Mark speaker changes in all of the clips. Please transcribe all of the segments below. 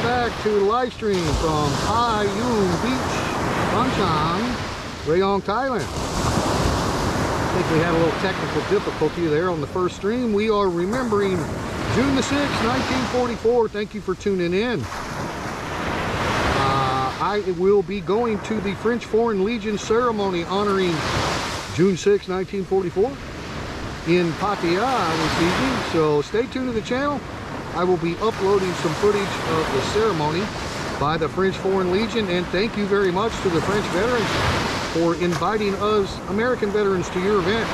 Speaker 1: back to the live stream from Pai Yun Beach on Chang Rayong Thailand. I think we had a little technical difficulty there on the first stream. We are remembering June the 6th, 1944. Thank you for tuning in. I will be going to the French Foreign Legion ceremony honoring June 6, 1944 in Pattaya this evening. So stay tuned to the channel. I will be uploading some footage of the ceremony by the French Foreign Legion, and thank you very much to the French veterans for inviting us American veterans to your event.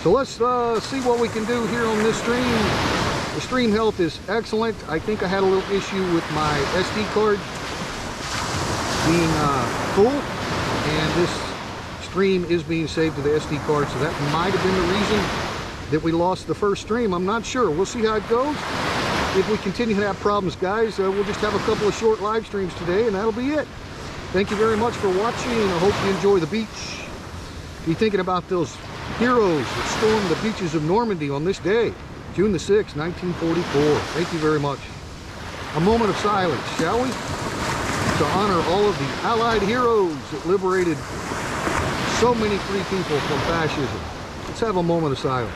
Speaker 1: So let's see what we can do here on this stream. The stream health is excellent. I think I had a little issue with my SD card being full, and this stream is being saved to the SD card, so that might have been the reason that we lost the first stream. I'm not sure. We'll see how it goes. If we continue to have problems, guys, we'll just have a couple of short live streams today, and that'll be it. Thank you very much for watching, and I hope you enjoy the beach. Be thinking about those heroes that stormed the beaches of Normandy on this day, June the 6th, 1944. Thank you very much. A moment of silence, shall we? To honor all of the Allied heroes that liberated so many free people from fascism. Let's have a moment of silence.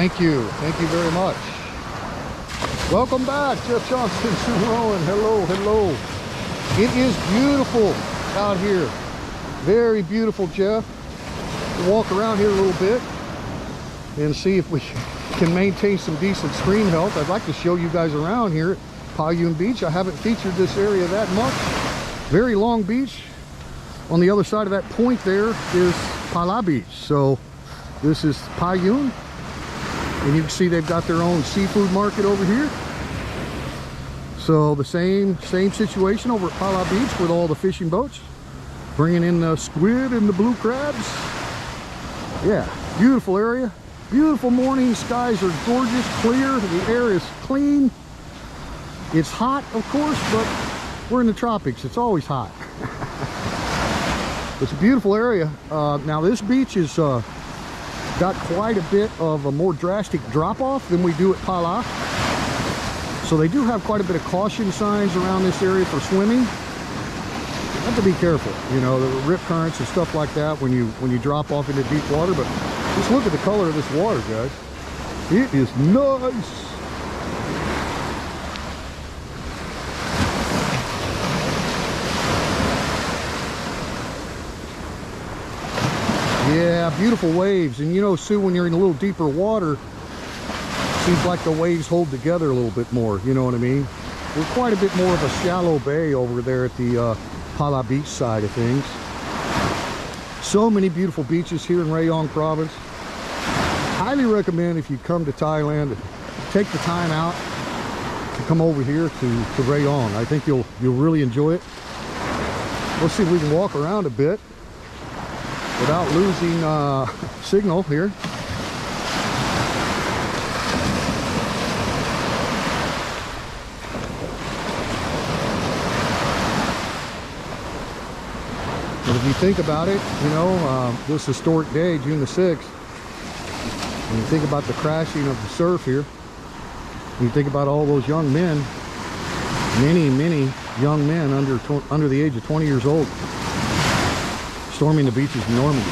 Speaker 1: Thank you very much. Welcome back, Jeff Johnson, Sue Rowan. Hello, hello. It is beautiful out here. Very beautiful, Jeff. We'll walk around here a little bit and see if we can maintain some decent stream health. I'd like to show you guys around here at Pai Yun Beach. I haven't featured this area that much. Very long beach. On the other side of that point there is Pala Beach. So this is Pai Yun. And you can see they've got their own seafood market over here. So the same situation over at Pala Beach with all the fishing boats, bringing in the squid and the blue crabs. Yeah, beautiful area. Beautiful morning. Skies are gorgeous, clear. The air is clean. It's hot, of course, but we're in the tropics. It's always hot. It's a beautiful area. Now this beach is got quite a bit of a more drastic drop-off than we do at Pala. So they do have quite a bit of caution signs around this area for swimming. You have to be careful, you know, the rip currents and stuff like that when you drop off into deep water. But just look at the color of this water, guys. It is nice. Yeah, beautiful waves. And you know, Sue, when you're in a little deeper water, seems like the waves hold together a little bit more, you know what I mean? We're quite a bit more of a shallow bay over there at the Pala Beach side of things. So many beautiful beaches here in Rayong province. Highly recommend, if you come to Thailand, take the time out to come over here to Rayong. I think you'll really enjoy it. Let's see if we can walk around a bit without losing signal here. But if you think about it, you know, this historic day, June the 6th, and you think about the crashing of the surf here, and you think about all those young men, many young men under the age of 20 years old, storming the beaches of Normandy.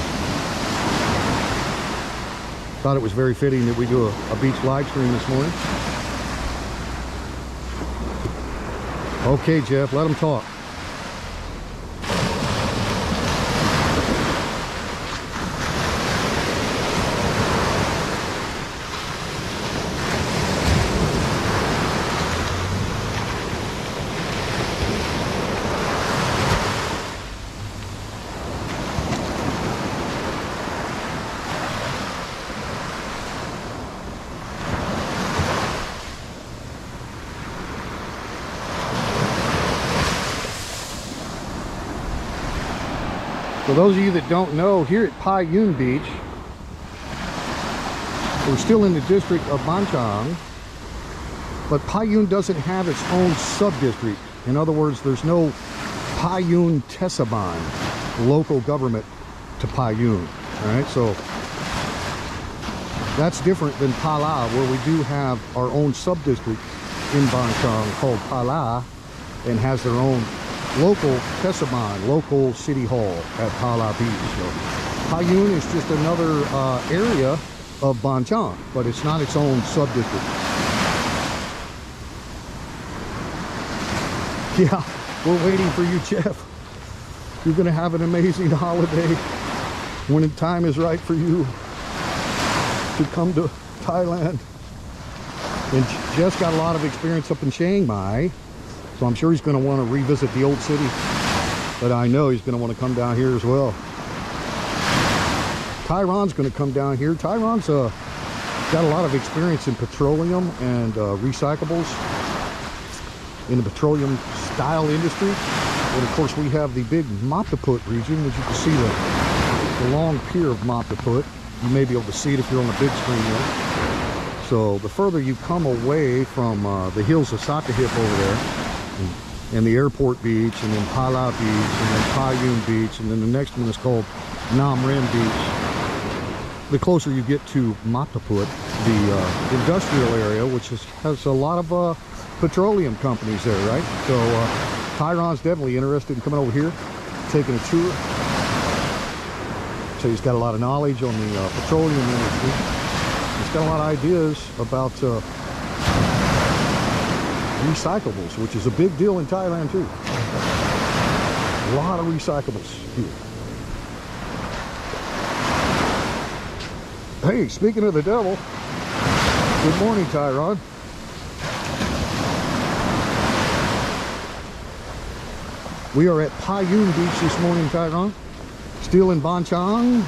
Speaker 1: Thought it was very fitting that we do a beach live stream this morning. Okay, Jeff, let them talk. For those of you that don't know, here at Pai Yun Beach, we're still in the district of Ban Chang, but Pai Yun doesn't have its own sub-district. In other words, there's no Pai Yun Tesaban, local government to Pai Yun. All right, so that's different than Pala, where we do have our own sub-district in Ban Chang called Pala, and has their own local Tesaban, local city hall at Pala Beach. So Pai Yun is just another area of Ban Chang, but it's not its own sub-district. Yeah, we're waiting for you, Jeff. You're gonna have an amazing holiday when the time is right for you to come to Thailand. And Jeff's got a lot of experience up in Chiang Mai, so I'm sure he's going to want to revisit the old city, but I know he's going to want to come down here as well. Tyron's going to come down here. Tyron's got a lot of experience in petroleum and recyclables in the petroleum style industry. And of course we have the big Maptaput region, which you can see the long pier of Maptaput. You may be able to see it if you're on the big screen there. So the further you come away from the hills of Sattahip over there, and the airport beach, and then Pala Beach, and then Pai Yun Beach, and then the next one is called Nam Rim Beach. The closer you get to Maptaput, the industrial area, which has a lot of petroleum companies there, right? So Tyron's definitely interested in coming over here, taking a tour. So he's got a lot of knowledge on the petroleum industry. He's got a lot of ideas about recyclables, which is a big deal in Thailand too. A lot of recyclables here. Hey, speaking of the devil, good morning, Tyron. We are at Pai Yun Beach this morning, Tyron. Still in Ban Chang.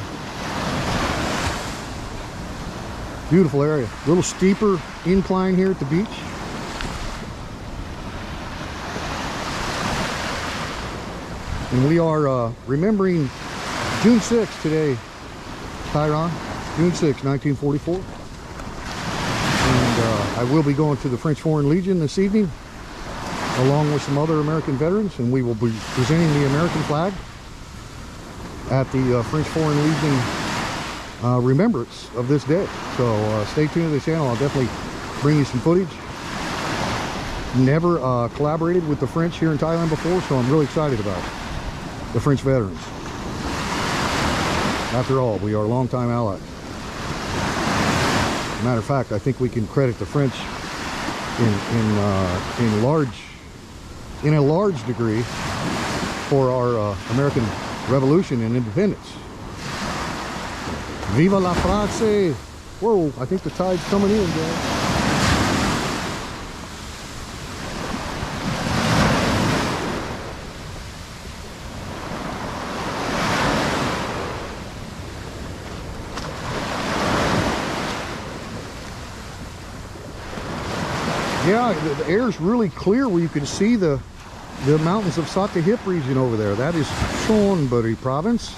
Speaker 1: Beautiful area. A little steeper incline here at the beach. And we are remembering June 6th today, Tyron. June 6th, 1944. And I will be going to the French Foreign Legion this evening, along with some other American veterans, and we will be presenting the American flag at the French Foreign Legion remembrance of this day. So stay tuned to the channel. I'll definitely bring you some footage. Never collaborated with the French here in Thailand before, so I'm really excited about it. The French veterans. After all, we are longtime allies. Matter of fact, I think we can credit the French in a large degree for our American Revolution and independence. Viva la France! Whoa, I think the tide's coming in, guys. Yeah, the air's really clear where you can see the mountains of Sattahip region over there. That is Chonburi province.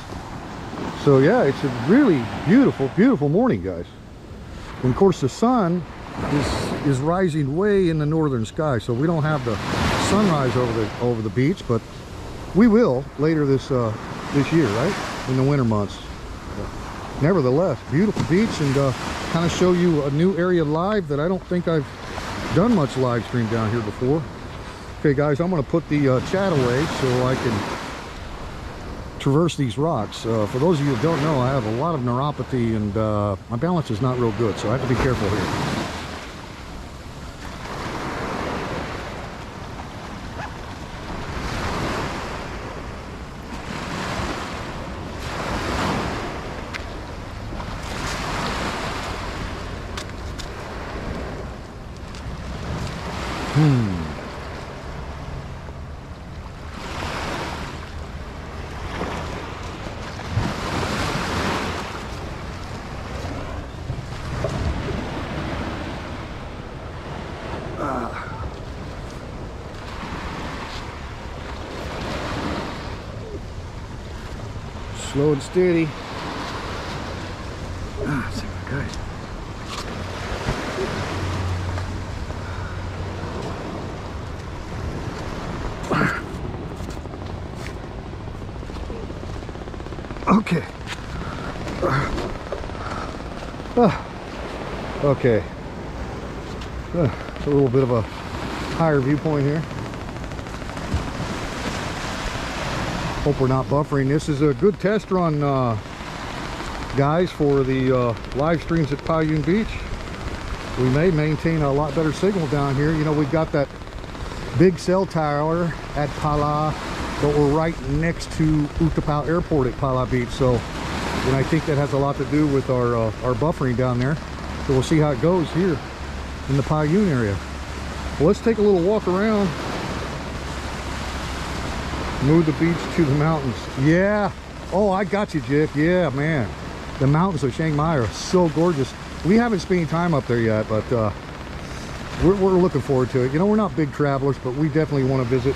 Speaker 1: So yeah, it's a really beautiful, beautiful morning, guys. And of course the sun is rising way in the northern sky, so we don't have the sunrise over the beach, but we will later this year, right? In the winter months. But nevertheless, beautiful beach, and kind of show you a new area live that I don't think I've done much live stream down here before. Okay guys, I'm going to put the chat away so I can traverse these rocks. For those of you who don't know, I have a lot of neuropathy, and my balance is not real good, so I have to be careful here. Slow and steady. Okay. Okay. Okay. It's a little bit of a higher viewpoint here. Hope we're not buffering. This is a good test run, guys, for the live streams at Pai Yun Beach. We may maintain a lot better signal down here. You know, we've got that big cell tower at Pala, but we're right next to Utapao Airport at Pala Beach, so and I think that has a lot to do with our buffering down there. So we'll see how it goes here in the Pai Yun area. Well, let's take a little walk around. Move the beach to the mountains. Yeah. Oh, I got you, Jeff. Yeah, man. The mountains of Chiang Mai are so gorgeous. We haven't spent any time up there yet, but we're looking forward to it. You know, we're not big travelers, but we definitely want to visit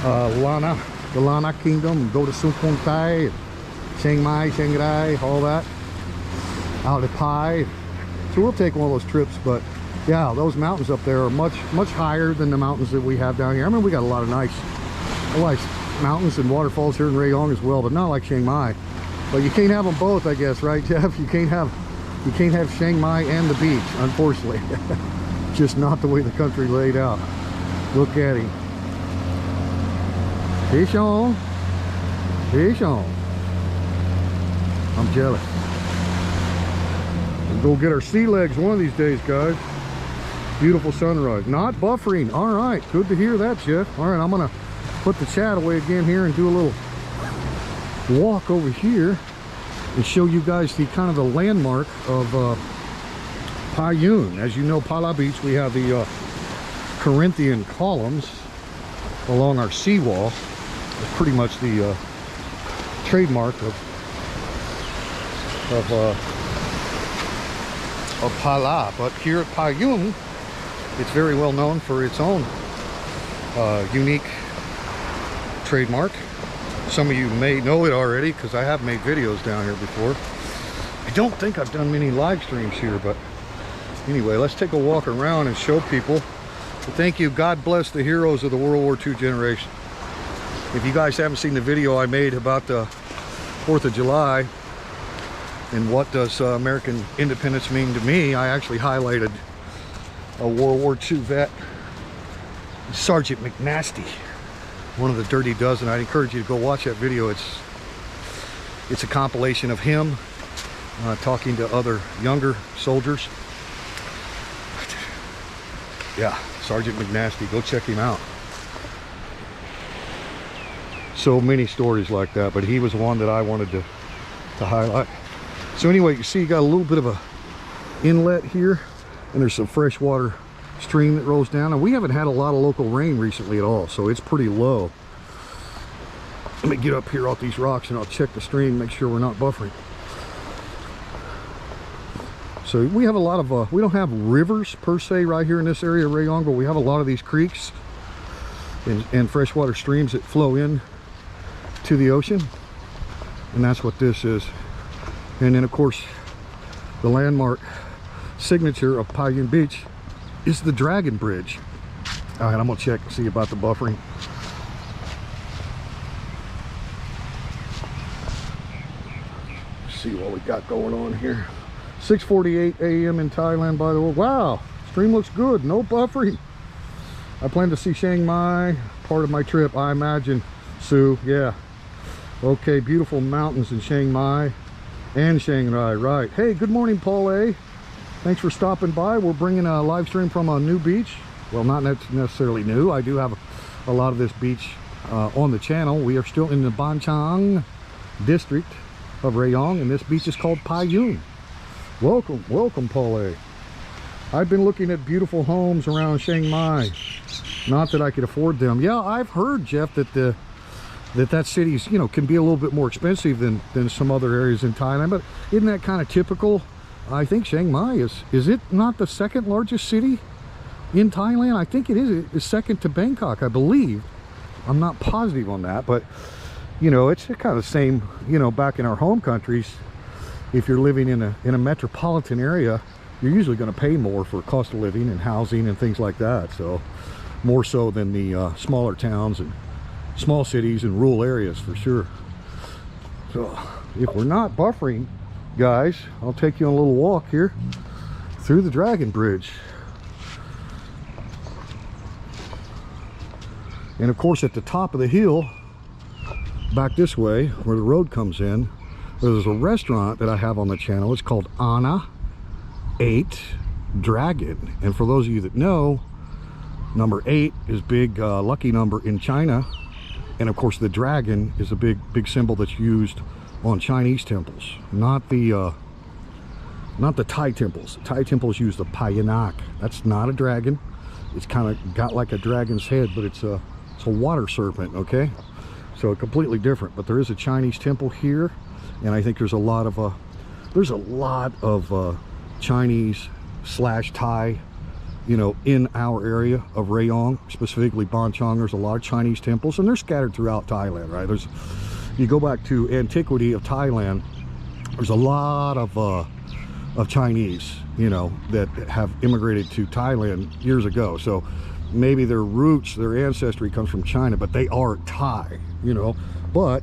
Speaker 1: the Lana Kingdom, and go to Sukhon Thai, Chiang Mai, Chiang Rai, all that. Out at Pai. So we'll take one of those trips, but yeah, those mountains up there are much higher than the mountains that we have down here. I mean, we got a lot of nice mountains and waterfalls here in Rayong as well, but not like Chiang Mai. But you can't have them both, I guess, right, Jeff? You can't have Chiang Mai and the beach, unfortunately. Just not the way the country laid out. Look at him. Fish on. Fish on. I'm jealous. We'll go get our sea legs one of these days, guys. Beautiful sunrise. Not buffering. All right, good to hear that, Jeff. All right, I'm gonna put the chat away again here and do a little walk over here and show you guys the kind of the landmark of Pai Yun. As you know, Pala Beach, we have the Corinthian columns along our seawall. It's pretty much the trademark of Pala. But here at Pai Yun, it's very well known for its own unique trademark. Some of you may know it already because I have made videos down here before. I don't think I've done many live streams here, but anyway, let's take a walk around and show people. So thank you. God bless the heroes of the World War II generation. If you guys haven't seen the video I made about the 4th of July and what does American independence mean to me, I actually highlighted a World War II vet, Sergeant McNasty, one of the Dirty Dozen. I'd encourage you to go watch that video. It's a compilation of him talking to other younger soldiers. Yeah, Sergeant McNasty, go check him out. So many stories like that, but he was one that I wanted to highlight. So anyway, you see you got a little bit of a inlet here, and there's some freshwater stream that rolls down, and we haven't had a lot of local rain recently at all, so it's pretty low. Let me get up here off these rocks and I'll check the stream, make sure we're not buffering. So we have a lot of we don't have rivers per se right here in this area of Rayong, but we have a lot of these creeks and freshwater streams that flow in to the ocean, and that's what this is. And then of course the landmark signature of Pai Yun Beach is the Dragon Bridge. All right, I'm gonna check and see about the buffering. Let's see what we got going on here. 6:48 a.m. in Thailand, by the way. Wow, stream looks good, no buffering. I plan to see Chiang Mai, part of my trip, I imagine, Sue. Yeah. Okay, beautiful mountains in Chiang Mai and Chiang Rai, right. Hey, good morning, Paul A. Thanks for stopping by. We're bringing a live stream from a new beach. Well, not necessarily new. I do have a lot of this beach on the channel. We are still in the Ban Chang district of Rayong, and this beach is called Pai Yun. Welcome, welcome, Paul A. I've been looking at beautiful homes around Chiang Mai. Not that I could afford them. Yeah, I've heard, Jeff, that that city's, you know, can be a little bit more expensive than some other areas in Thailand. But isn't that kind of typical? I think Chiang Mai is it not the second largest city in Thailand? I think it is. It's second to Bangkok, I believe. I'm not positive on that, but you know, it's kind of the same, you know, back in our home countries. If you're living in a metropolitan area, you're usually going to pay more for cost of living and housing and things like that. So more so than the smaller towns and small cities and rural areas, for sure. So if we're not buffering, guys, I'll take you on a little walk here through the Dragon Bridge. And of course, at the top of the hill, back this way where the road comes in, there's a restaurant that I have on the channel. It's called Anna 8 Dragon. And for those of you that know, number 8 is big lucky number in China. And of course, the dragon is a big symbol that's used on Chinese temples, not the Thai temples. Thai temples use the Pai Yun. That's not a dragon. It's kind of got like a dragon's head, but it's a water serpent. Okay, so completely different. But there is a Chinese temple here, and I think there's a lot of Chinese / Thai, you know, in our area of Rayong, specifically Bonchong. There's a lot of Chinese temples, and they're scattered throughout Thailand, right? You go back to antiquity of Thailand, there's a lot of Chinese, you know, that have immigrated to Thailand years ago. So maybe their roots, their ancestry comes from China, but they are Thai, you know. But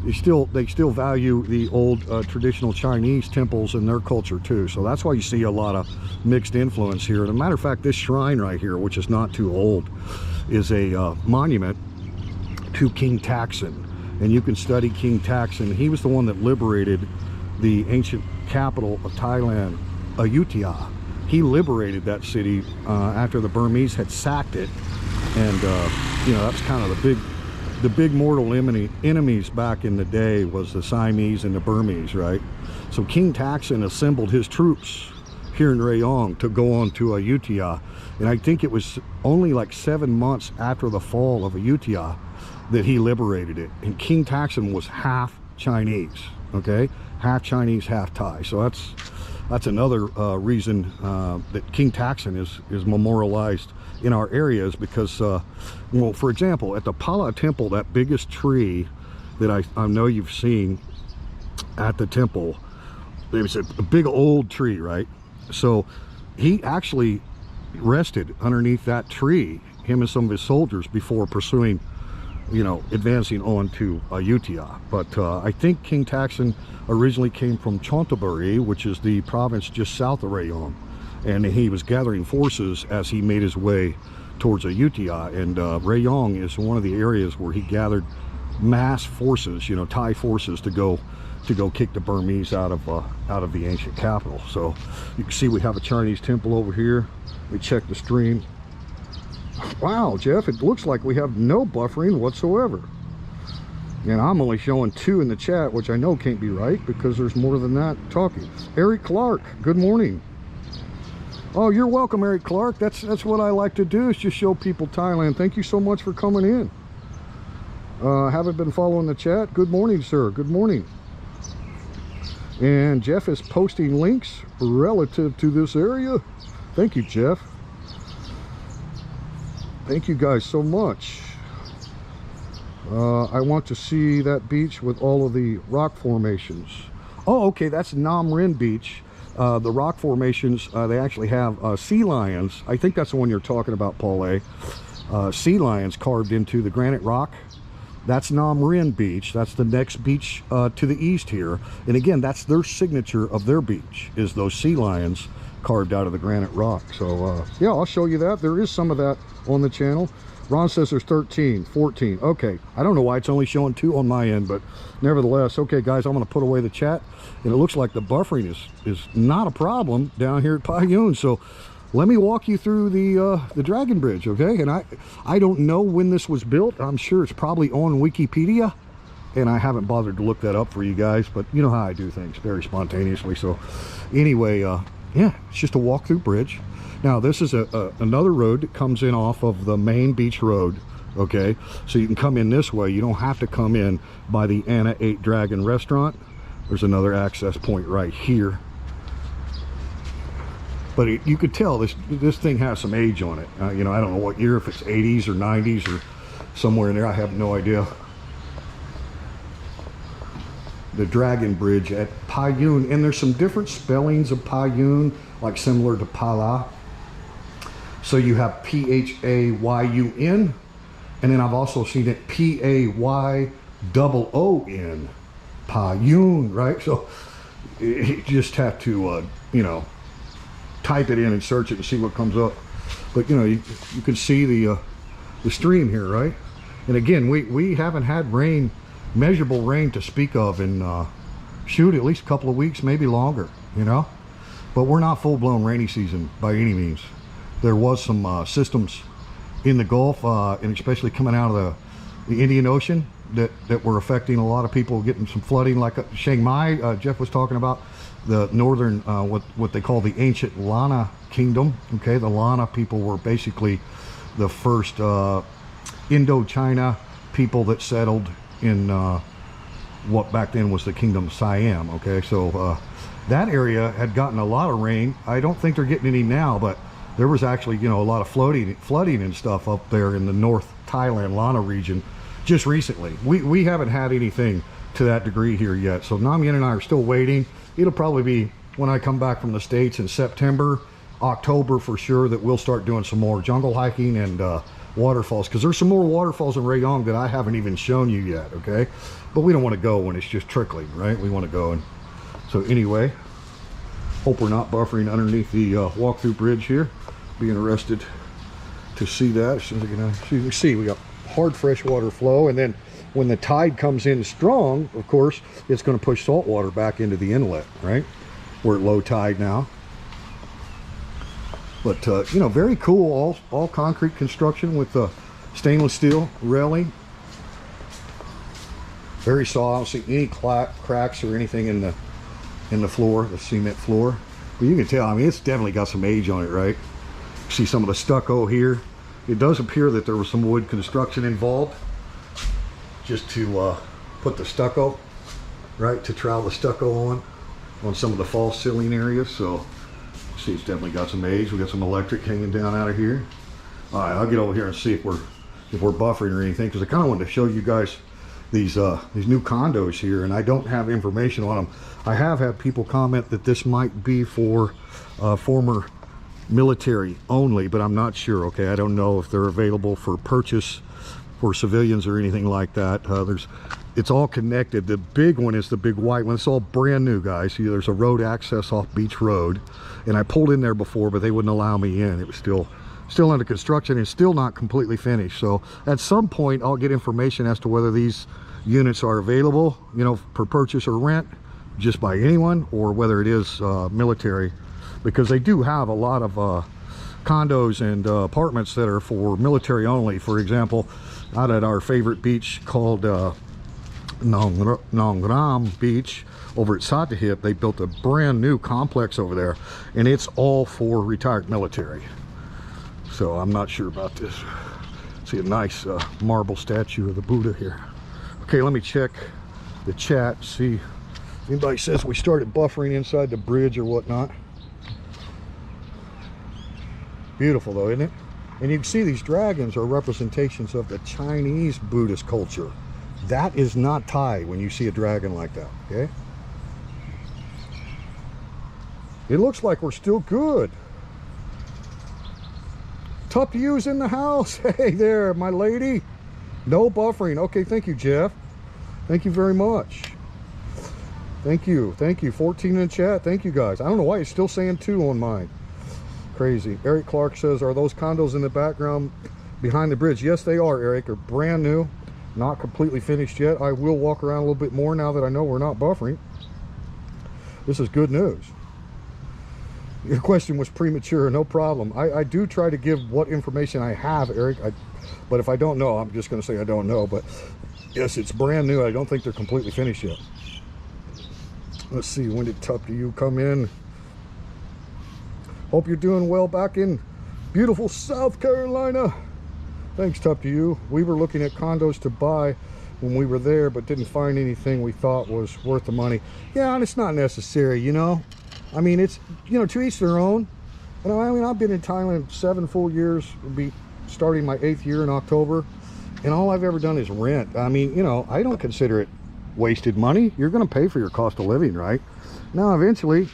Speaker 1: they still value the old traditional Chinese temples in their culture too. So that's why you see a lot of mixed influence here. And a matter of fact, this shrine right here, which is not too old, is a monument to King Taksin. And you can study King Taksin. He was the one that liberated the ancient capital of Thailand, Ayutthaya. He liberated that city after the Burmese had sacked it. And you know, that's kind of the big mortal enemies back in the day was the Siamese and the Burmese, right? So King Taksin assembled his troops here in Rayong to go on to Ayutthaya. And I think it was only like 7 months after the fall of Ayutthaya that he liberated it. And King Taksin was half Chinese, okay? Half Chinese, half Thai. So that's another reason that King Taksin is memorialized in our areas, because well, for example, at the Pala temple, that biggest tree that I know you've seen at the temple, it was a big old tree, right? So he actually rested underneath that tree, him and some of his soldiers, before pursuing, you know, advancing on to Ayutthaya. But I think King Taksin originally came from Chontaburi, which is the province just south of Rayong, and he was gathering forces as he made his way towards Ayutthaya. And Rayong is one of the areas where he gathered mass forces, you know, Thai forces, to go kick the Burmese out of the ancient capital. So you can see we have a Chinese temple over here. We check the stream. Wow, Jeff, it looks like we have no buffering whatsoever. And I'm only showing 2 in the chat, which I know can't be right because there's more than that talking. Eric Clark, good morning. Oh, you're welcome, Eric Clark. That's what I like to do, is just show people Thailand. Thank you so much for coming in. Haven't been following the chat. Good morning, sir. Good morning. And Jeff is posting links relative to this area. Thank you, Jeff. Thank you guys so much. I want to see that beach with all of the rock formations. Oh, okay, that's Nam Rin Beach. The rock formations, they actually have sea lions. I think that's the one you're talking about, Paul A. Sea lions carved into the granite rock. That's Nam Rin Beach. That's the next beach to the east here. And again, that's their signature of their beach, is those sea lions carved out of the granite rock. So yeah, I'll show you that. There is some of that on the channel. Ron says there's 13, 14. Okay, I don't know why it's only showing 2 on my end, but nevertheless. Okay, guys, I'm going to put away the chat, and it looks like the buffering is not a problem down here at Pai Yun. So let me walk you through the Dragon Bridge, okay? And I don't know when this was built. I'm sure it's probably on Wikipedia, and I haven't bothered to look that up for you guys, but you know how I do things, very spontaneously. So anyway, yeah, it's just a walk-through bridge. Now this is another road that comes in off of the main beach road, okay? So you can come in this way. You don't have to come in by the Anna 8 Dragon restaurant. There's another access point right here. But you could tell this thing has some age on it. You know, I don't know what year, if it's 80s or 90s or somewhere in there. I have no idea. the Dragon Bridge at Pai Yun, and there's some different spellings of Pai Yun, like similar to Pala. So you have P-H-A-Y-U-N, and then I've also seen it P-A-Y-O-O-N, Pai Yun, right? So you just have to, you know, type it in and search it and see what comes up. But you know, you can see the stream here, right? And again, we haven't had rain, measurable rain to speak of in shoot, at least a couple of weeks, maybe longer, you know. But we're not full-blown rainy season by any means. There was some systems in the Gulf, and especially coming out of the Indian Ocean, that were affecting a lot of people, getting some flooding, like Chiang Mai. Jeff was talking about the northern, what they call the ancient Lana Kingdom. Okay, the Lana people were basically the first Indochina people that settled in what back then was the Kingdom of Siam. Okay, so that area had gotten a lot of rain. I don't think they're getting any now, but there was actually, you know, a lot of flooding and stuff up there in the North Thailand Lana region just recently. We haven't had anything to that degree here yet, so Nam Yen and I are still waiting. It'll probably be when I come back from the States in September, October for sure, that we'll start doing some more jungle hiking and waterfalls, because there's some more waterfalls in Rayong that I haven't even shown you yet. Okay, but we don't want to go when it's just trickling, right? We want to go. And so anyway, hope we're not buffering underneath the walk-through bridge here. Be interested to see that. As soon as I get out, so you can see we got hard freshwater flow, and then when the tide comes in strong, of course, it's going to push salt water back into the inlet, right? We're at low tide now. But you know, very cool, all concrete construction with stainless steel railing. Very solid. I don't see any cracks or anything in the floor, the cement floor. But you can tell, I mean, it's definitely got some age on it, right? See some of the stucco here. It does appear that there was some wood construction involved, just to put the stucco, right, to trowel the stucco on some of the false ceiling areas. So see, it's definitely got some age. We got some electric hanging down out of here. All right, I'll get over here and see if we're buffering or anything, because I kind of wanted to show you guys these new condos here, and I don't have information on them. I have had people comment that this might be for former military only, but I'm not sure. Okay, I don't know if they're available for purchase for civilians or anything like that. It's all connected. The big one is the big white one. It's all brand new, guys. See, there's a road access off Beach Road, and I pulled in there before, but they wouldn't allow me in. It was still under construction and still not completely finished. So at some point I'll get information as to whether these units are available, you know, for purchase or rent just by anyone, or whether it is military, because they do have a lot of condos and apartments that are for military only. For example, out at our favorite beach called Nong Ram Beach over at Satahip, they built a brand new complex over there, and it's all for retired military. So I'm not sure about this. See a nice marble statue of the Buddha here. Okay, let me check the chat, see if anybody says we started buffering inside the bridge or whatnot. Beautiful though, isn't it? And you can see these dragons are representations of the Chinese Buddhist culture. That is not Thai when you see a dragon like that, okay? It looks like we're still good. Tup You's in the house. Hey there, my lady. No buffering. Okay, thank you, Jeff. Thank you very much. Thank you. 14 in the chat. Thank you, guys. I don't know why it's still saying 2 on mine. Crazy. Eric Clark says, are those condos in the background behind the bridge? Yes, they are, Eric. They're brand new, not completely finished yet. I will walk around a little bit more now that I know we're not buffering. This is good news. Your question was premature. No problem. I do try to give what information I have, Eric. But if I don't know, I'm just going to say I don't know. But yes, it's brand new. I don't think they're completely finished yet. Let's see. When did Tup You come in? Hope you're doing well back in beautiful South Carolina. Thanks, Tup You. We were looking at condos to buy when we were there, but didn't find anything we thought was worth the money. Yeah, and it's not necessary, you know. I mean, it's, you know, to each their own. And I mean, I've been in Thailand 7 full years. Will be starting my 8th year in October, and all I've ever done is rent. I mean, you know, I don't consider it wasted money. You're going to pay for your cost of living, right? Now, eventually,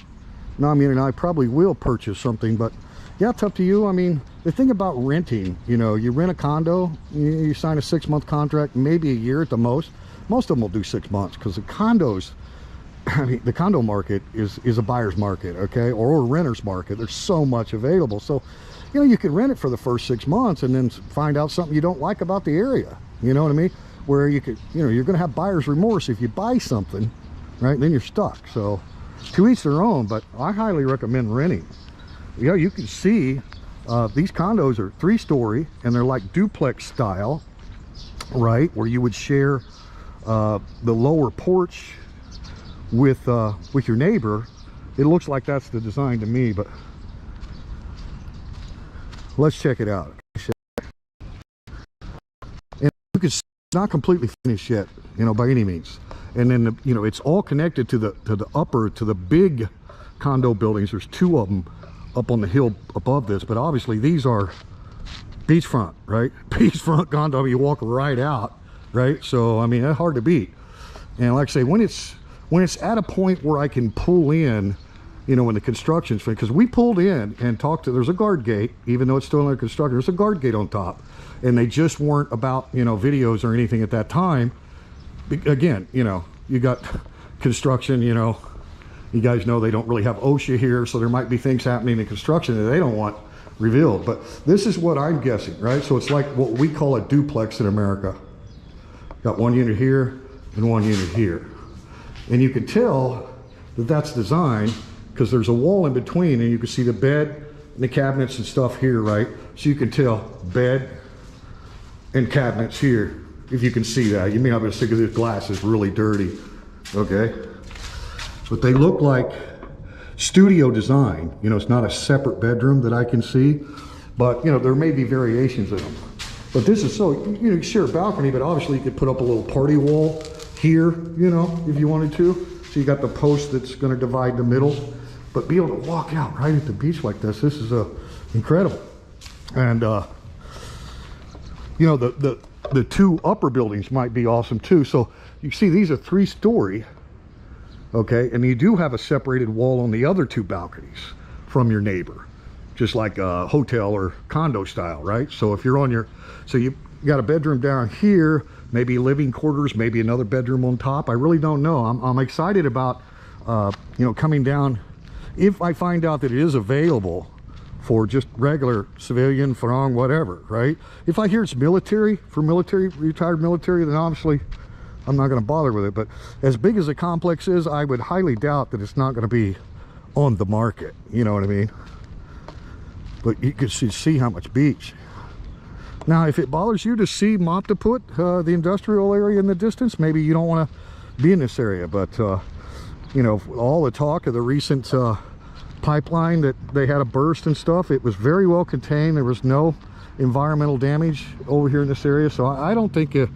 Speaker 1: Nami and I probably will purchase something, but yeah, it's up to you. I mean, the thing about renting, you know, you rent a condo, you sign a 6-month contract, maybe a year at the most. Most of them will do 6 months because the condos, I mean, the condo market is a buyer's market, okay, or a renter's market. There's so much available. So, you know, you can rent it for the first 6 months and then find out something you don't like about the area. You know what I mean? Where you could, you know, you're going to have buyer's remorse if you buy something, right? Then you're stuck. So, to each their own, but I highly recommend renting. You know, you can see these condos are 3-story and they're like duplex style, right? Where you would share the lower porch with your neighbor. It looks like that's the design to me, but let's check it out. And you can see it's not completely finished yet, you know, by any means. And then you know, it's all connected to the big condo buildings. There's 2 of them up on the hill above this, but obviously these are beachfront, right? Beachfront condo, you walk right out, right? So I mean, that's hard to beat. And like I say, when it's at a point where I can pull in, you know, when the construction's finished, because we pulled in and talked to, there's a guard gate, even though it's still under construction, there's a guard gate on top, and they just weren't about, you know, videos or anything at that time. Again, you know, you got construction, you know, you guys know they don't really have OSHA here, so there might be things happening in construction that they don't want revealed. But this is what I'm guessing, right? So it's like what we call a duplex in America. Got 1 unit here and 1 unit here. And you can tell that that's designed because there's a wall in between, and you can see the bed and the cabinets and stuff here, right? So you can tell bed and cabinets here. If you can see that, you may not be able to see because this glass is really dirty, okay? But they look like studio design. You know, it's not a separate bedroom that I can see, but you know, there may be variations in them. But this is so, you know, you share a balcony, but obviously you could put up a little party wall here, you know, if you wanted to. So you got the post that's going to divide the middle, but be able to walk out right at the beach like this is incredible. And you know, the 2 upper buildings might be awesome too. So you see these are 3-story, okay, and you do have a separated wall on the other 2 balconies from your neighbor, just like a hotel or condo style, right? So if you're on your, so you got a bedroom down here, maybe living quarters, maybe another bedroom on top. I really don't know. I'm excited about you know, coming down if I find out that it is available for just regular civilian, farang, whatever, right? If I hear it's military, for military, retired military, then obviously I'm not going to bother with it. But as big as the complex is, I would highly doubt that it's not going to be on the market. You know what I mean? But you can see how much beach. Now, if it bothers you to see Moptaput, the industrial area in the distance, maybe you don't want to be in this area. But, you know, all the talk of the recent pipeline that they had a burst and stuff, it was very well contained. There was no environmental damage over here in this area. So I don't think, you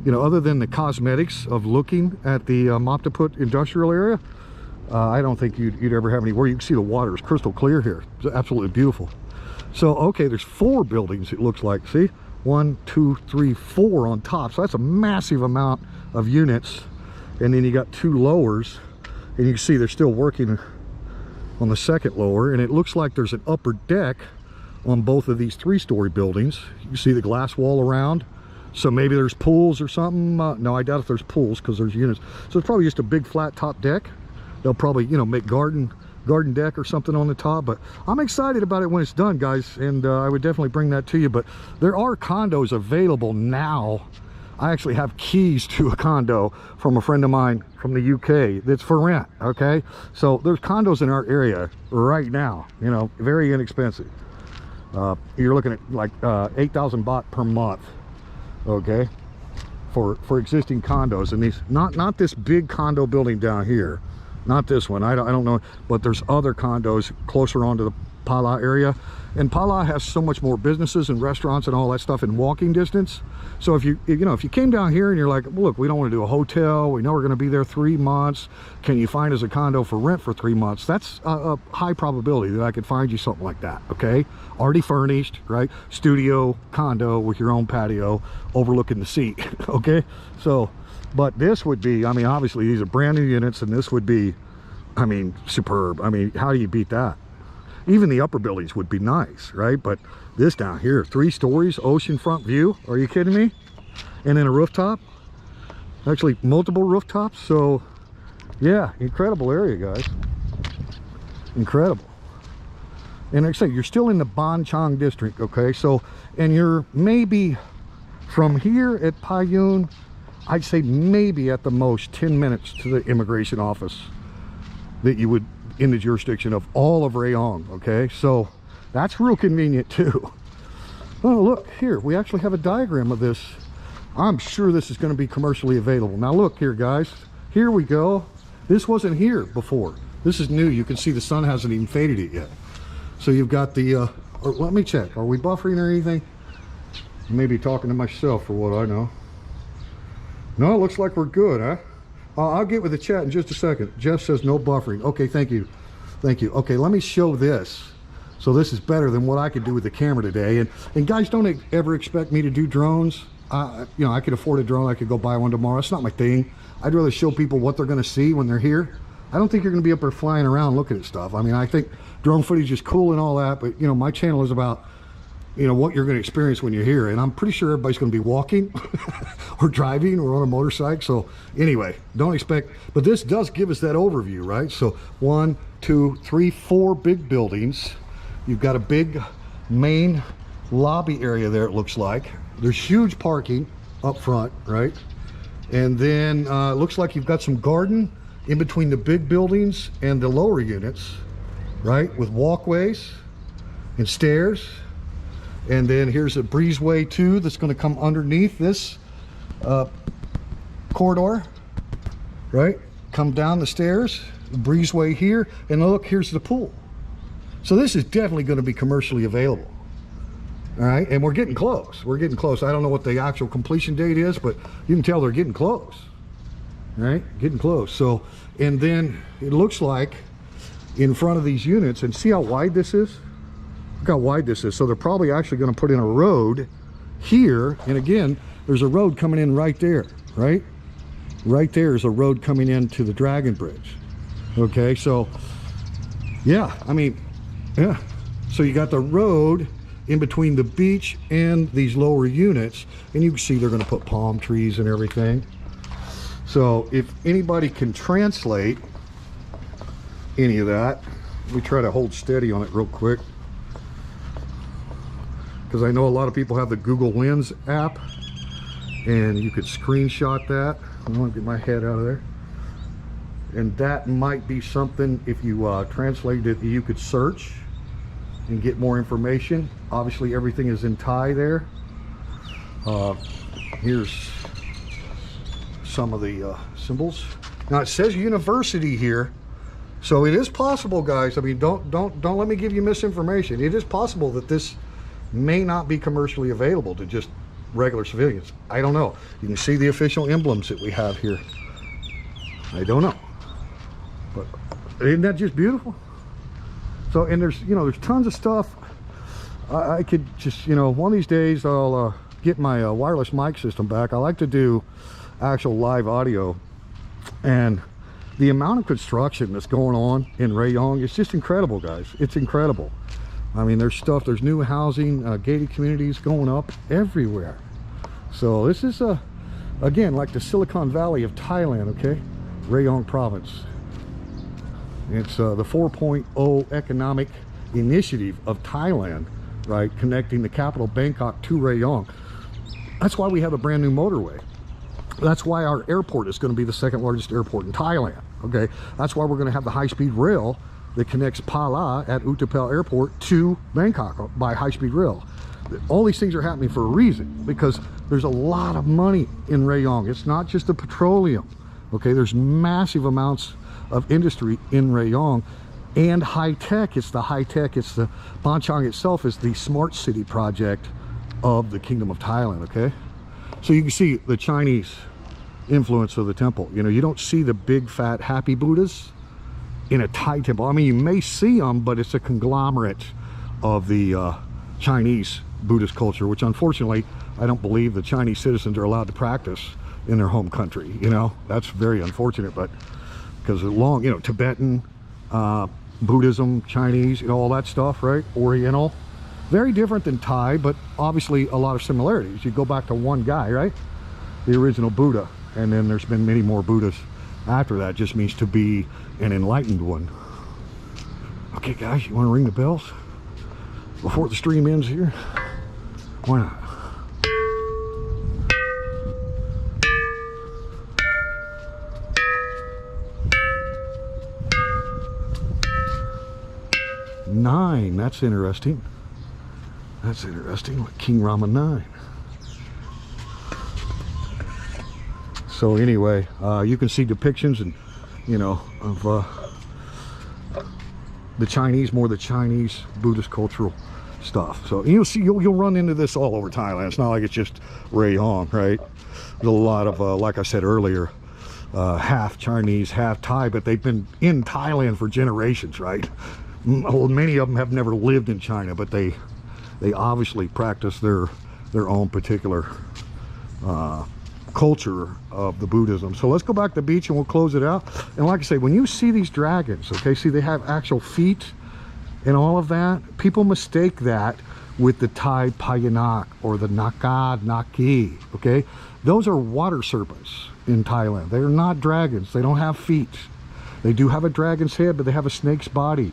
Speaker 1: know, other than the cosmetics of looking at the Moptaput industrial area, I don't think you'd ever have anywhere. You can see the water is crystal clear here. It's absolutely beautiful. So, okay, there's 4 buildings, it looks like. See? 1, 2, 3, 4 on top. So that's a massive amount of units. And then you got 2 lowers. And you can see they're still working on the 2nd lower. And it looks like there's an upper deck on both of these 3-story buildings. You can see the glass wall around. So maybe there's pools or something. No, I doubt if there's pools because there's units. So it's probably just a big flat top deck. They'll probably, you know, make garden deck or something on the top. But I'm excited about it when it's done, guys, and I would definitely bring that to you. But there are condos available now. I actually have keys to a condo from a friend of mine from the UK that's for rent, okay? So there's condos in our area right now, you know, very inexpensive. You're looking at like 8,000 baht per month, okay, for existing condos. And these, not this big condo building down here, not this one. I don't know, but there's other condos closer onto the Pala area, and Pala has so much more businesses and restaurants and all that stuff in walking distance. So if you came down here and you're like, look, we don't want to do a hotel, we know we're going to be there 3 months, can you find us a condo for rent for 3 months? That's a high probability that I could find you something like that, okay? Already furnished, right? Studio condo with your own patio overlooking the sea, okay? So But this would be, I mean, obviously these are brand new units, and this would be, I mean, superb. I mean, how do you beat that? Even the upper buildings would be nice, right? But this down here, 3 stories, oceanfront view. Are you kidding me? And then a rooftop. Actually, multiple rooftops. So, yeah, incredible area, guys. Incredible. And like I say, you're still in the Ban Chang district, okay? So, and you're maybe from here at Pai Yun, I'd say maybe at the most 10 minutes to the immigration office that you would in the jurisdiction of all of Rayong, okay? So that's real convenient too. Oh, look here, we actually have a diagram of this. I'm sure this is going to be commercially available. Now look here, guys, here we go. This wasn't here before. This is new. You can see the sun hasn't even faded it yet. So you've got the or let me check, are we buffering or anything? Maybe talking to myself for what I know. No, it looks like we're good, huh? I'll get with the chat in just a second. Jeff says no buffering. Okay, thank you. Thank you. Okay, let me show this. So this is better than what I could do with the camera today. And guys, don't ever expect me to do drones. You know, I could afford a drone. I could go buy one tomorrow. It's not my thing. I'd rather show people what they're going to see when they're here. I don't think you're going to be up there flying around looking at stuff. I mean, I think drone footage is cool and all that, but, you know, my channel is about, you know, what you're going to experience when you're here. And I'm pretty sure everybody's going to be walking or driving or on a motorcycle. So anyway, don't expect, but this does give us that overview, right? So 1, 2, 3, 4 big buildings. You've got a big main lobby area there, it looks like. There's huge parking up front, right? And then it looks like you've got some garden in between the big buildings and the lower units, right? With walkways and stairs. And then here's a breezeway too that's going to come underneath this corridor, right? Come down the stairs, the breezeway here, and look, here's the pool. So this is definitely going to be commercially available. All right, and we're getting close. We're getting close. I don't know what the actual completion date is, but you can tell they're getting close. All right, getting close. So, and then it looks like in front of these units, and see how wide this is? Look how wide this is. So they're probably actually going to put in a road here. And again, there's a road coming in right there, right? Right there is a road coming into the Dragon Bridge. Okay, so yeah, I mean, yeah. So you got the road in between the beach and these lower units, and you can see they're going to put palm trees and everything. So if anybody can translate any of that, we try to hold steady on it real quick, because I know a lot of people have the Google Lens app, and you could screenshot that. I want to get my head out of there. And that might be something, if you translate it, you could search and get more information. Obviously everything is in Thai there. Here's some of the symbols. Now it says university here, so it is possible, guys. I mean, don't let me give you misinformation. It is possible that this may not be commercially available to just regular civilians. I don't know. You can see the official emblems that we have here. I don't know, but isn't that just beautiful? So, and there's, you know, there's tons of stuff. I could just, you know, one of these days I'll get my wireless mic system back. I like to do actual live audio, and the amount of construction that's going on in Rayong, it's just incredible, guys. It's incredible. I mean, there's stuff, there's new housing, gated communities going up everywhere. So this is again, like the Silicon Valley of Thailand, okay? Rayong province. It's the 4.0 economic initiative of Thailand, right? Connecting the capital Bangkok to Rayong. That's why we have a brand new motorway. That's why our airport is going to be the second largest airport in Thailand, okay? That's why we're going to have the high-speed rail that connects Pala at Utapel Airport to Bangkok by high-speed rail. All these things are happening for a reason, because there's a lot of money in Rayong. It's not just the petroleum, okay? There's massive amounts of industry in Rayong, and high-tech. It's the high-tech. It's the Ban Chang itself is the smart city project of the Kingdom of Thailand, okay? So you can see the Chinese influence of the temple. You know, you don't see the big fat happy Buddhas in a Thai temple. I mean, you may see them, but it's a conglomerate of the Chinese Buddhist culture, which unfortunately I don't believe the Chinese citizens are allowed to practice in their home country, you know. That's very unfortunate, but because of long, you know, Tibetan, Buddhism, Chinese, you know, all that stuff, right? Oriental, very different than Thai, but obviously a lot of similarities. You go back to one guy, right? The original Buddha, and then there's been many more Buddhas after that. Just means to be an enlightened one. Okay guys, you want to ring the bells before the stream ends here? Why not? Nine, that's interesting. That's interesting, like King Rama 9. So anyway, you can see depictions and, you know, of the Chinese, more the Chinese Buddhist cultural stuff. So you'll see, you'll run into this all over Thailand. It's not like it's just Rayong, right? There's a lot of, like I said earlier, half Chinese, half Thai, but they've been in Thailand for generations, right? Many of them have never lived in China, but they obviously practice their own particular culture of the Buddhism. So let's go back to the beach and we'll close it out. And like I say, when you see these dragons, okay, see they have actual feet and all of that, people mistake that with the Thai Pai Yun or the Nakad Naki, okay? Those are water serpents in Thailand. They are not dragons. They don't have feet. They do have a dragon's head, but they have a snake's body,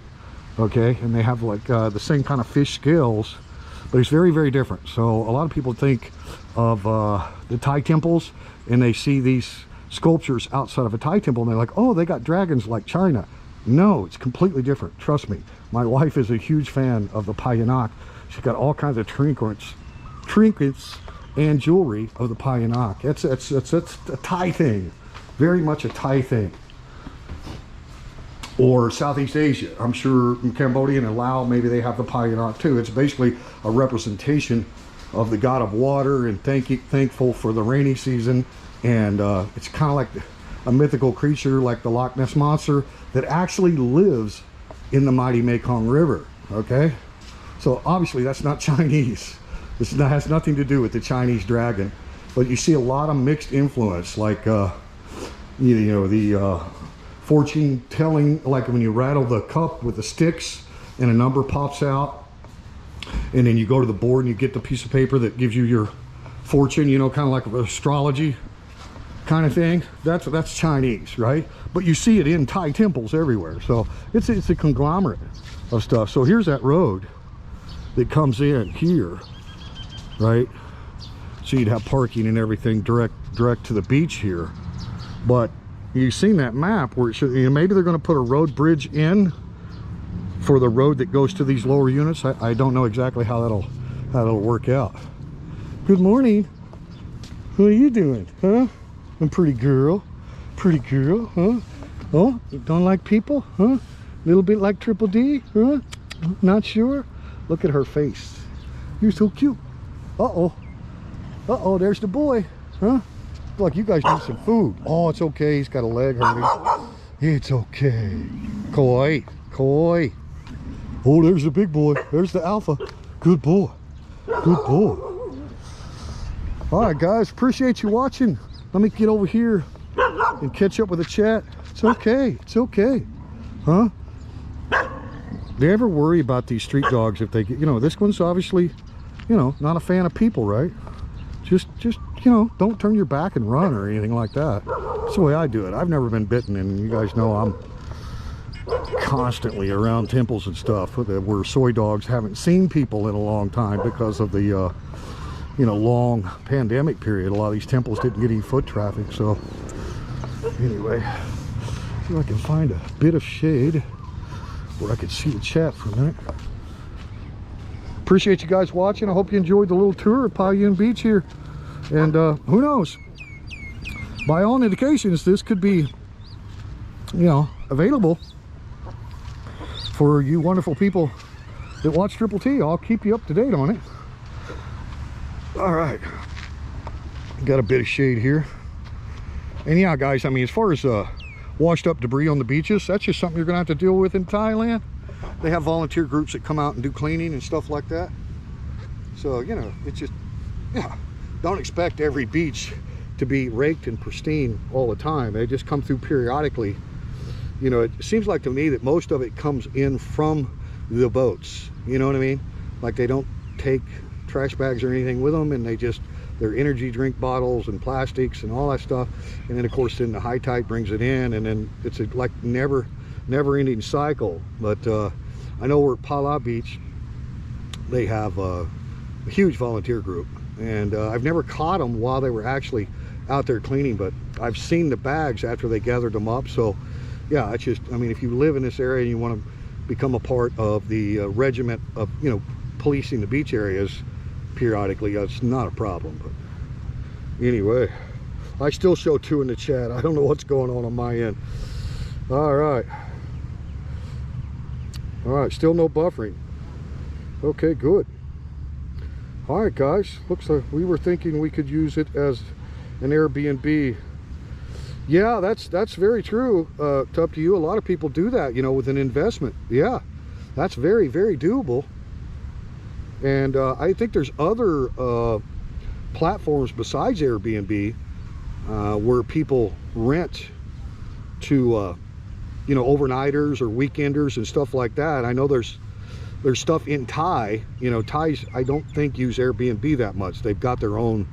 Speaker 1: okay? And they have like the same kind of fish scales, but it's very, very different. So a lot of people think of the Thai temples and they see these sculptures outside of a Thai temple and they're like, oh, they got dragons like China. No, it's completely different. Trust me. My wife is a huge fan of the Pai Yun. She's got all kinds of trinkets and jewelry of the Pai Yun. It's a Thai thing, very much a Thai thing. Or Southeast Asia. I'm sure in Cambodia and Laos, maybe they have the Pai Yun too. It's basically a representation of the god of water and thankful for the rainy season. And it's kind of like a mythical creature like the Loch Ness Monster that actually lives in the mighty Mekong River, okay? So obviously that's not Chinese. This has nothing to do with the Chinese dragon, but you see a lot of mixed influence, like you know, the fortune telling, like when you rattle the cup with the sticks and a number pops out, and then you go to the board and you get the piece of paper that gives you your fortune, you know, kind of like astrology kind of thing. That's Chinese, right? But you see it in Thai temples everywhere. So it's a conglomerate of stuff. So here's that road that comes in here, right? So you'd have parking and everything direct to the beach here. But you've seen that map where it should, you know, maybe they're going to put a road bridge in for the road that goes to these lower units. I don't know exactly how that'll work out. Good morning. What are you doing, huh? I'm pretty girl, huh? Oh, you don't like people, huh? A little bit like Triple D, huh? Not sure? Look at her face. You're so cute. Uh-oh, there's the boy, huh? Look, you guys need some food. Oh, it's okay, he's got a leg hurting. It's okay. Koi. Oh, there's the big boy. There's the alpha. Good boy. All right, guys, appreciate you watching. Let me get over here and catch up with the chat. It's okay, huh? Do you ever worry about these street dogs if they get, you know, this one's obviously, you know, not a fan of people, right? Just you know, don't turn your back and run or anything like that. That's the way I do it. I've never been bitten, and you guys know I'm constantly around temples and stuff where soy dogs haven't seen people in a long time because of the you know, long pandemic period. A lot of these temples didn't get any foot traffic. So anyway, see if I can find a bit of shade where I can see the chat for a minute. Appreciate you guys watching. I hope you enjoyed the little tour of Pai Yun Beach here. And who knows, by all indications, this could be, you know, available for you wonderful people that watch Triple T. I'll keep you up to date on it. All right, got a bit of shade here. And yeah, guys, I mean, as far as washed up debris on the beaches, that's just something you're gonna have to deal with in Thailand. They have volunteer groups that come out and do cleaning and stuff like that. So, you know, it's just, yeah, don't expect every beach to be raked and pristine all the time. They just come through periodically. You know, it seems like to me that most of it comes in from the boats. You know what I mean? Like they don't take trash bags or anything with them, and they just, their energy drink bottles and plastics and all that stuff. And then of course then the high tide brings it in, and then it's a like never ending cycle. But I know we're at Pala Beach. They have a huge volunteer group, and I've never caught them while they were actually out there cleaning, but I've seen the bags after they gathered them up. So yeah, it's just, I mean, if you live in this area and you want to become a part of the regiment of, you know, policing the beach areas periodically, it's not a problem. But anyway, I still show 2 in the chat. I don't know what's going on my end. All right, still no buffering. Okay, good. All right, guys, looks like we were thinking we could use it as an Airbnb. Yeah, that's very true. It's up to you. A lot of people do that, you know, with an investment. Yeah, that's very, very doable. And I think there's other platforms besides Airbnb where people rent to you know, overnighters or weekenders and stuff like that. I know there's stuff in Thai. You know, Thais I don't think use Airbnb that much. They've got their own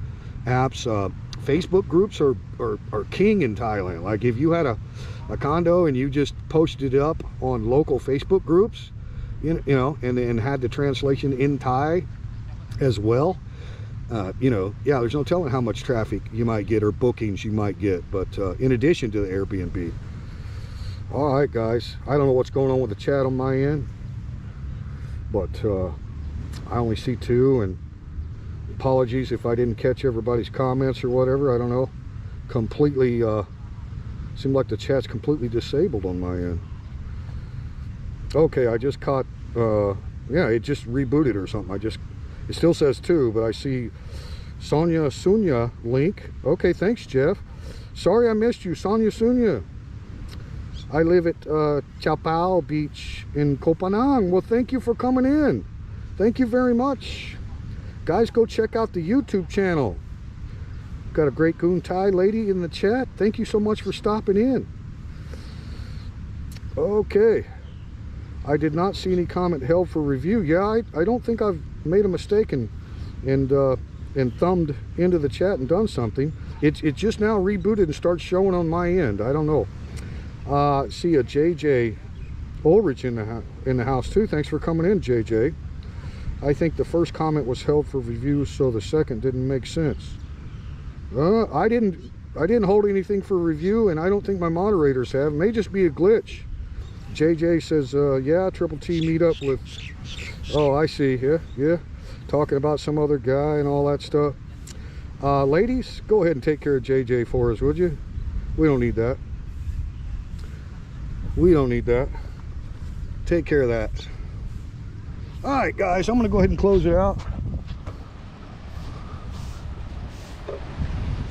Speaker 1: apps. Facebook groups are king in Thailand. Like if you had a condo and you just posted it up on local Facebook groups, you know, and then had the translation in Thai as well, you know, yeah, there's no telling how much traffic you might get or bookings you might get. But in addition to the Airbnb. All right, guys, I don't know what's going on with the chat on my end, but I only see 2, and apologies if I didn't catch everybody's comments or whatever. I don't know. Completely seemed like the chat's completely disabled on my end. Okay, I just caught yeah, it just rebooted or something. It still says 2, but I see Sonia Sunya link. Okay, thanks, Jeff. Sorry I missed you, Sonia Sunya. I live at Chao Pao Beach in Koh Phangan. Well, thank you for coming in. Thank you very much. Guys, go check out the YouTube channel. Got a great Goon Thai lady in the chat. Thank you so much for stopping in. Okay. I did not see any comment held for review. Yeah, I don't think I've made a mistake and thumbed into the chat and done something. It just now rebooted and starts showing on my end. I don't know. See a JJ Ulrich in the house too. Thanks for coming in, JJ. I think the first comment was held for review, so the second didn't make sense. I didn't hold anything for review, and I don't think my moderators have. It may just be a glitch. JJ says, yeah, Triple T meet up with, oh, I see, yeah, talking about some other guy and all that stuff. Ladies, go ahead and take care of JJ for us, would you? We don't need that. We don't need that. Take care of that. All right, guys, I'm gonna go ahead and close it out.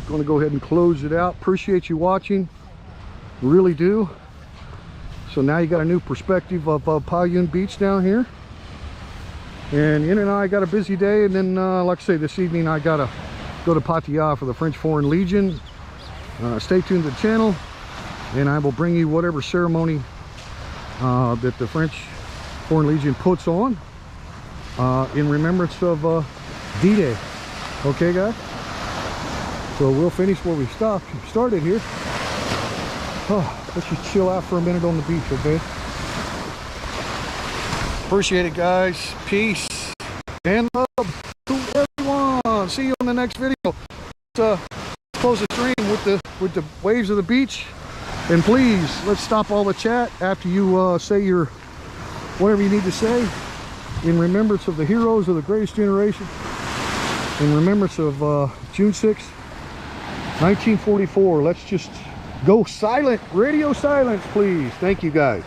Speaker 1: Gonna go ahead and close it out. Appreciate you watching, really do. So now you got a new perspective of Pai Yun Beach down here. And Yin and I got a busy day, and then like I say, this evening I gotta go to Pattaya for the French Foreign Legion. Stay tuned to the channel, and I will bring you whatever ceremony that the French Foreign Legion puts on in remembrance of D-Day. Okay, guys? So we'll finish where we started here. Oh, let's just chill out for a minute on the beach, okay? Appreciate it, guys. Peace and love to everyone. See you on the next video. Let's close the stream with the waves of the beach. And please, let's stop all the chat after you say your whatever you need to say in remembrance of the heroes of the greatest generation, in remembrance of June 6th, 1944. Let's just go silent. Radio silence, please. Thank you, guys.